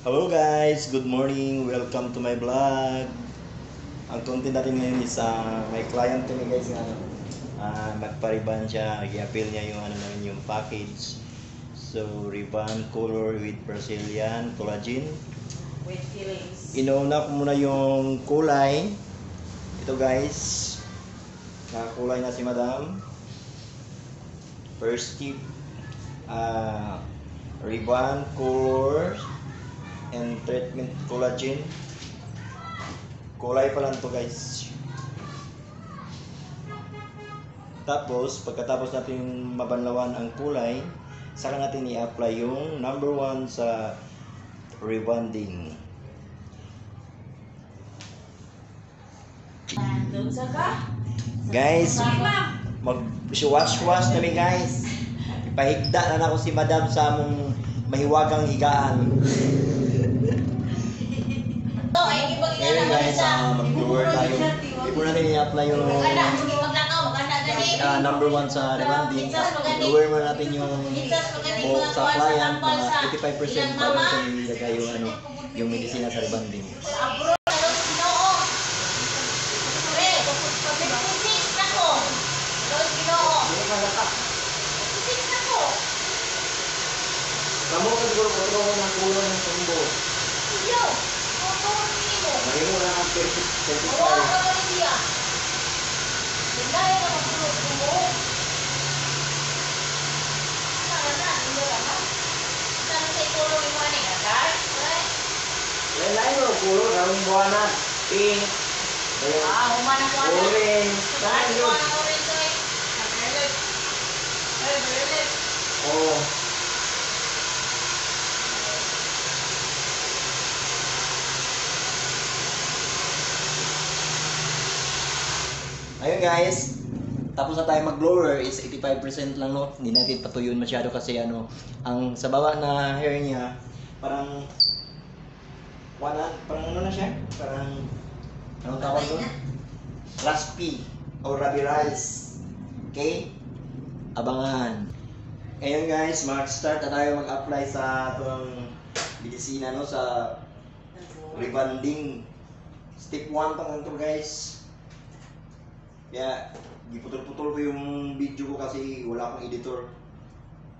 Hello guys, good morning. Welcome to my vlog. Ang content natin ngayon is may client kami guys na nagpa-ribbon siya, i-appeal niya yung namin yung package. So, ribbon color with Brazilian collagen. With feelings. Inauna ko muna yung kulay. Ito guys, nakakulay na si Madam. First tip, ribbon color and treatment collagen. Kulay pa lang to guys. Tapos pagkatapos natin mabanlawan ang kulay, saka natin i-apply yung number 1 sa rebonding. Doon sa ka? Guys, mag-wash namin guys. Ipahigda na ako si Madam sa among mahiwagang higaan. Ngayon guys, mag-blower tayo. Ipon natin i-apply yung number 1 sa rebonding. Blower mo natin yung buhok sa applyan, mga 85% bago natin ilagay yung medisina sa rebonding. Kamu kan siguro ko ng kulang ng tumbo. Yo! Mali mo na ang certified. Oo, ano niya? Bigay na magulog mo. Hindi na. Saan sa itulong mo ni Agar? Lain-lain mo, puro rawang buwanan, pink, Humana ko na. orange, Saan saan ko yun? na orange ay? Violet. Oo. Ayun guys, tapos na tayo mag-blower is 85% lang, no. Hindi natin patuyuin masyado kasi ang sa baba na hair niya parang parang ano na siya? Parang anong tawag doon? Raspy or rubberized. Okay? Abangan. Ngayon guys, mag-start na tayo mag-apply sa itong medisina, no, sa rebonding. Step 1 to guys. Kaya, giputol-putol ko yung video ko kasi wala akong editor.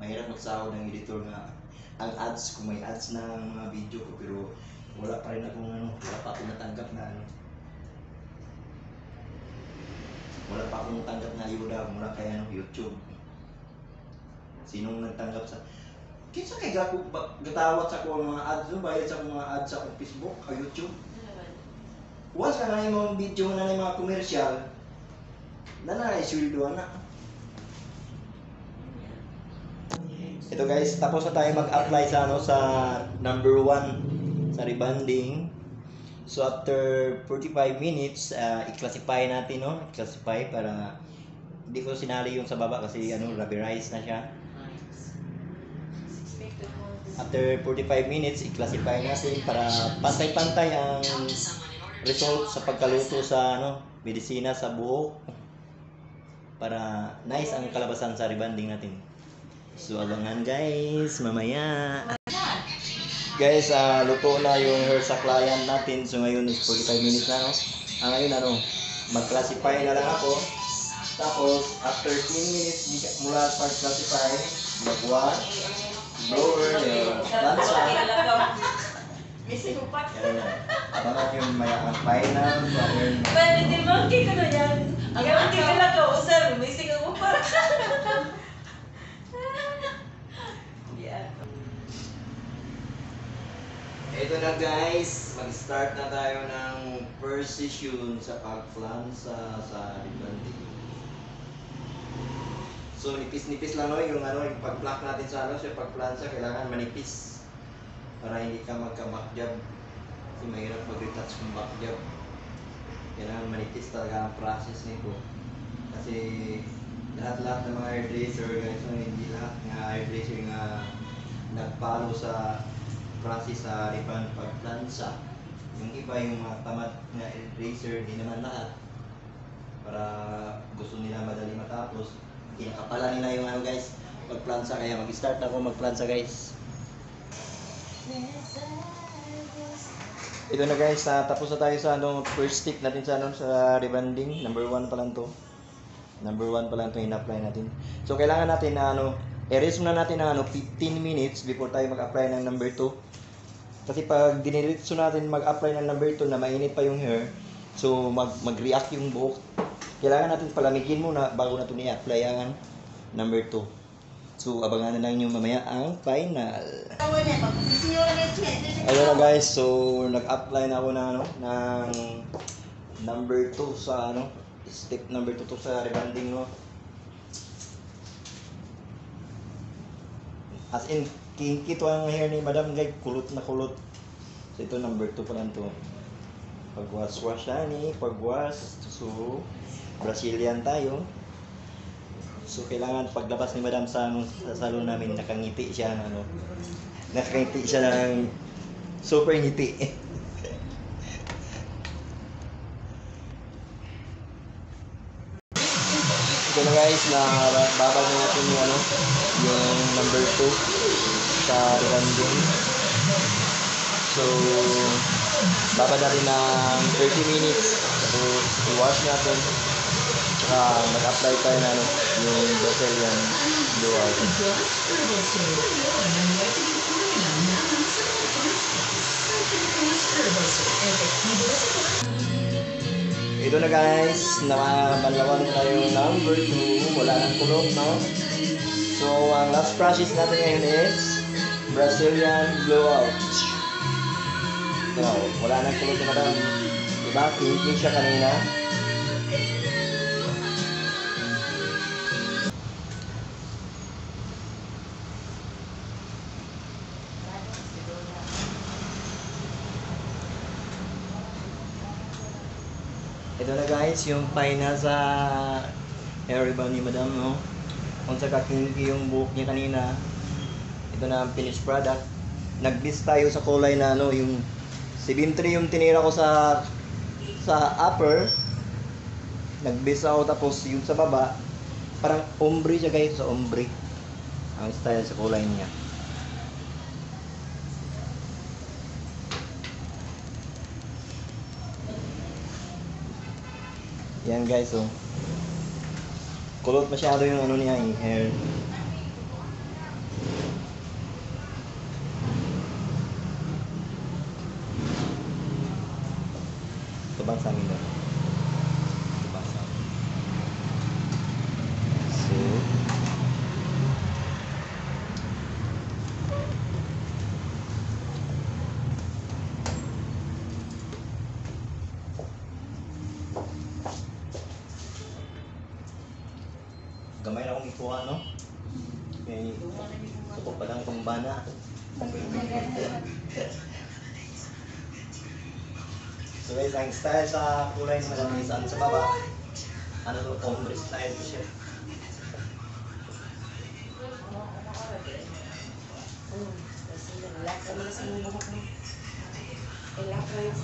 Mahirap magsahod ng editor nga. Ang ads, kung may ads na mga video ko, pero wala pa rin akong wala pa akong natanggap na wala pa akong natanggap na ayuda mula kay YouTube. Sinong nagtanggap sa kinsa kay gatawat sa ko mga ads, no? Bayad sa mga ads sa Facebook o YouTube. Once ka na yung mga video na mga commercial, na isuldo na. Ito guys, tapos na tayo mag-apply sa sa number 1 sa rebonding. So after 45 minutes, i-classify natin, no? I-classify para hindi ko sinali yung sa baba kasi rubberized na siya. After 45 minutes, i-classify natin para pantay-pantay ang result sa pagkaluto sa medisina sa buhok. Para nice ang kalabasan sa rebonding natin. So abangan guys, mamaya. Guys, luto na yung hair sa client natin. So ngayon is 45 minutes na, no? Ngayon mag-classify na lang ako. Tapos after 10 minutes mula sa pag-classify, mag-wash, blower, lansa. Abangan yung ang final. Pwede din monkey ko na yan. Ang monkey ka lang ka, usar, may sigaw mo pa. Ito na guys, mag-start na tayo ng first session sa pag-plansa sa rebonding. So nipis-nipis lang, no, yung pag-pluck natin sa sa pag-plansa, kailangan manipis para hindi ka magka-backjob. Kasi mahirap mag-retouch kung backjob. Kailangan manipis talaga ang process nito. Kasi lahat-lahat ng mga hairdresser guys, hindi lahat ng hairdresser nga nagpalo sa process sa ribbon pagplansa. Yung iba yung mga tamad na hairdresser, hindi naman lahat. Para gusto nila madali matapos, kinakapala nila yung guys, pagplansa. Kaya mag-start na ako magplansa guys. Ito na guys, tapos na tayo sa first step natin sa sa rebanding. Number 1 pa lang to. Number 1 pa lang to in-apply natin. So kailangan natin na i-rest muna natin na 15 minutes before tayo mag-apply ng number 2. Kasi pag diniritso natin mag-apply ng number 2 na mainit pa yung hair, so mag-react yung buhok. Kailangan natin palamigin muna bago natin i-apply ang number 2. So abangan na lang nyo mamaya ang final. Ayun na guys, so nag-apply na ako ng number 2 sa step number 2 to sa rebanding As in, kinky to ang hair ni Madam guys, kulot na kulot. So ito number 2 pa lang to. Pag-wash ni, pag-wash. So Brazilian tayo. So kailangan paglabas ni Madam sa salon namin, nakangiti siya nakangiti siya ng super ngiti. Ito na guys, na babag na natin yung number 2 sa rebanding. So babad natin ng 30 minutes. Tapos i-wash natin. Mag-apply tayo na yung Brazilian blowout. Ito na guys, nakamalawan tayo number 2. Wala nang kulog, So ang last process natin ngayon is Brazilian blowout. Wala nang kulog na Madam. Diba? Kinky siya kanina. Ito na guys, yung final sa hair ribbon ni Madam, Kung sa kakinky yung buhok niya kanina. Ito na ang finished product. Nag-list tayo sa kulay na yung 7-3 yung tinira ko sa upper. Nag-base ako, tapos yung sa baba parang ombre siya guys, sa ombre ang style sa kulay niya. Yan guys, kulot masyado yung niya, yung hair. Ito bang sa amin doon? Ito bang sa amin? So gamay na akong ikuha, may suko pa lang kumbana. So guys, ang style sa kulay ng Madam is sa baba, ombre style ko siya.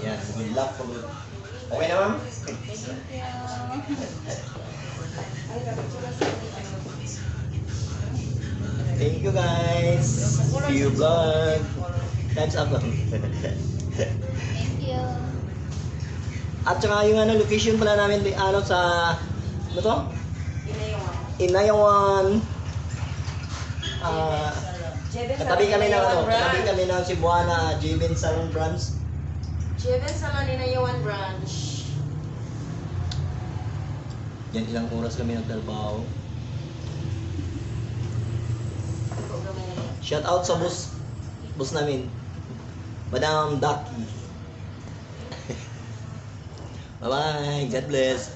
Yan, good luck po. Okay na ma'am? Thank you guys. See you vlog. Thumbs up. Thank you. At saka yung location pala namin sa to? Inayawan. Katabi kami ng Cebuana Jibin Salon Branch. Jeben Salon Inayawan Branch. Yan, ilang oras kami nagtrabaho. Shout out sa boss namin, Madam Ducky. Bye bye, God bless.